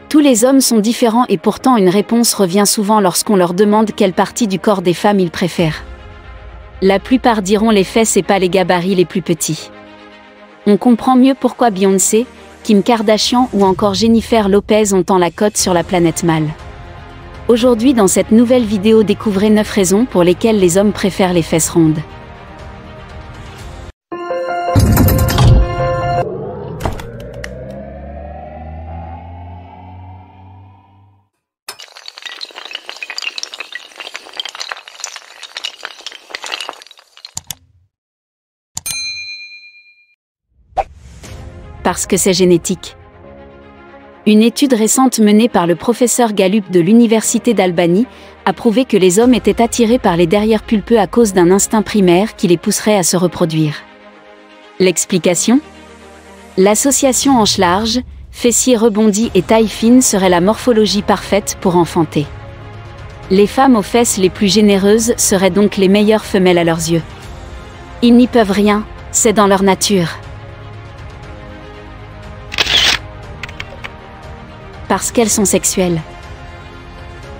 Tous les hommes sont différents et pourtant une réponse revient souvent lorsqu'on leur demande quelle partie du corps des femmes ils préfèrent. La plupart diront les fesses et pas les gabarits les plus petits. On comprend mieux pourquoi Beyoncé, Kim Kardashian ou encore Jennifer Lopez ont tant la cote sur la planète mâle. Aujourd'hui dans cette nouvelle vidéo découvrez 9 raisons pour lesquelles les hommes préfèrent les fesses rondes. Parce que c'est génétique. Une étude récente menée par le professeur Gallup de l'Université d'Albany a prouvé que les hommes étaient attirés par les derrières pulpeux à cause d'un instinct primaire qui les pousserait à se reproduire. L'explication ? L'association hanche large, fessiers rebondis et taille fine serait la morphologie parfaite pour enfanter. Les femmes aux fesses les plus généreuses seraient donc les meilleures femelles à leurs yeux. Ils n'y peuvent rien, c'est dans leur nature. Parce qu'elles sont sexuelles.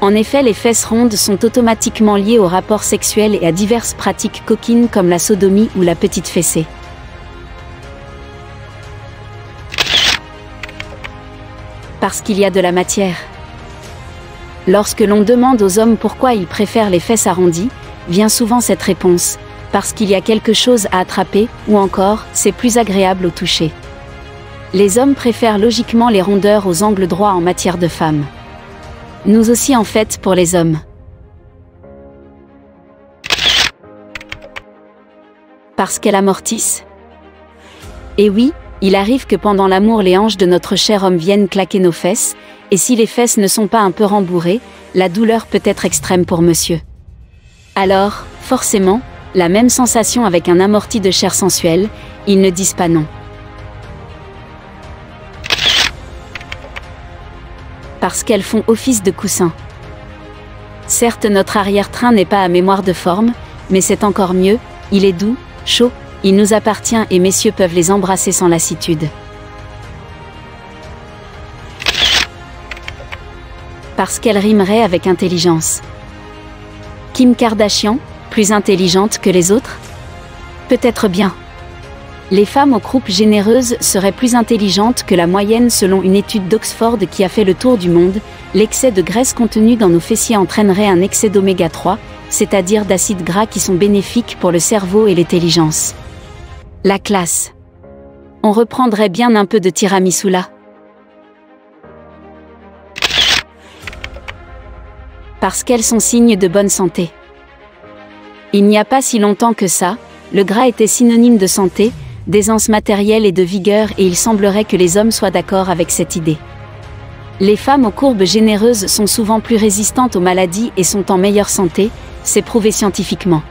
En effet, les fesses rondes sont automatiquement liées au rapport sexuel et à diverses pratiques coquines comme la sodomie ou la petite fessée. Parce qu'il y a de la matière. Lorsque l'on demande aux hommes pourquoi ils préfèrent les fesses arrondies, vient souvent cette réponse, parce qu'il y a quelque chose à attraper, ou encore, c'est plus agréable au toucher. Les hommes préfèrent logiquement les rondeurs aux angles droits en matière de femmes. Nous aussi en fait pour les hommes. Parce qu'elles amortissent. Et oui, il arrive que pendant l'amour les hanches de notre cher homme viennent claquer nos fesses, et si les fesses ne sont pas un peu rembourrées, la douleur peut être extrême pour monsieur. Alors, forcément, la même sensation avec un amorti de chair sensuelle, ils ne disent pas non. Parce qu'elles font office de coussin. Certes, notre arrière-train n'est pas à mémoire de forme, mais c'est encore mieux, il est doux, chaud, il nous appartient et messieurs peuvent les embrasser sans lassitude. Parce qu'elles rimeraient avec intelligence. Kim Kardashian, plus intelligente que les autres ? Peut-être bien. Les femmes aux croupes généreuses seraient plus intelligentes que la moyenne selon une étude d'Oxford qui a fait le tour du monde. L'excès de graisse contenue dans nos fessiers entraînerait un excès d'oméga 3, c'est-à-dire d'acides gras qui sont bénéfiques pour le cerveau et l'intelligence. La classe. On reprendrait bien un peu de tiramisu là. Parce qu'elles sont signes de bonne santé. Il n'y a pas si longtemps que ça, le gras était synonyme de santé, d'aisance matérielle et de vigueur et il semblerait que les hommes soient d'accord avec cette idée. Les femmes aux courbes généreuses sont souvent plus résistantes aux maladies et sont en meilleure santé, c'est prouvé scientifiquement.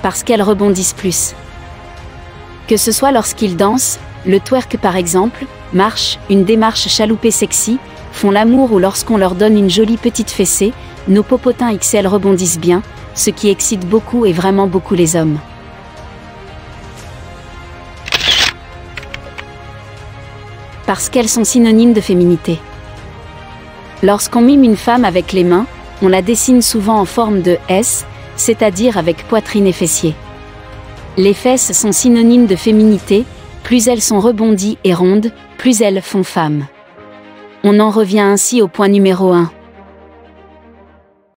Parce qu'elles rebondissent plus. Que ce soit lorsqu'ils dansent, le twerk par exemple, marchent, une démarche chaloupée sexy, font l'amour ou lorsqu'on leur donne une jolie petite fessée, nos popotins XL rebondissent bien, ce qui excite beaucoup et vraiment beaucoup les hommes. Parce qu'elles sont synonymes de féminité. Lorsqu'on mime une femme avec les mains, on la dessine souvent en forme de S, c'est-à-dire avec poitrine et fessiers. Les fesses sont synonymes de féminité, plus elles sont rebondies et rondes, plus elles font femme. On en revient ainsi au point numéro 1.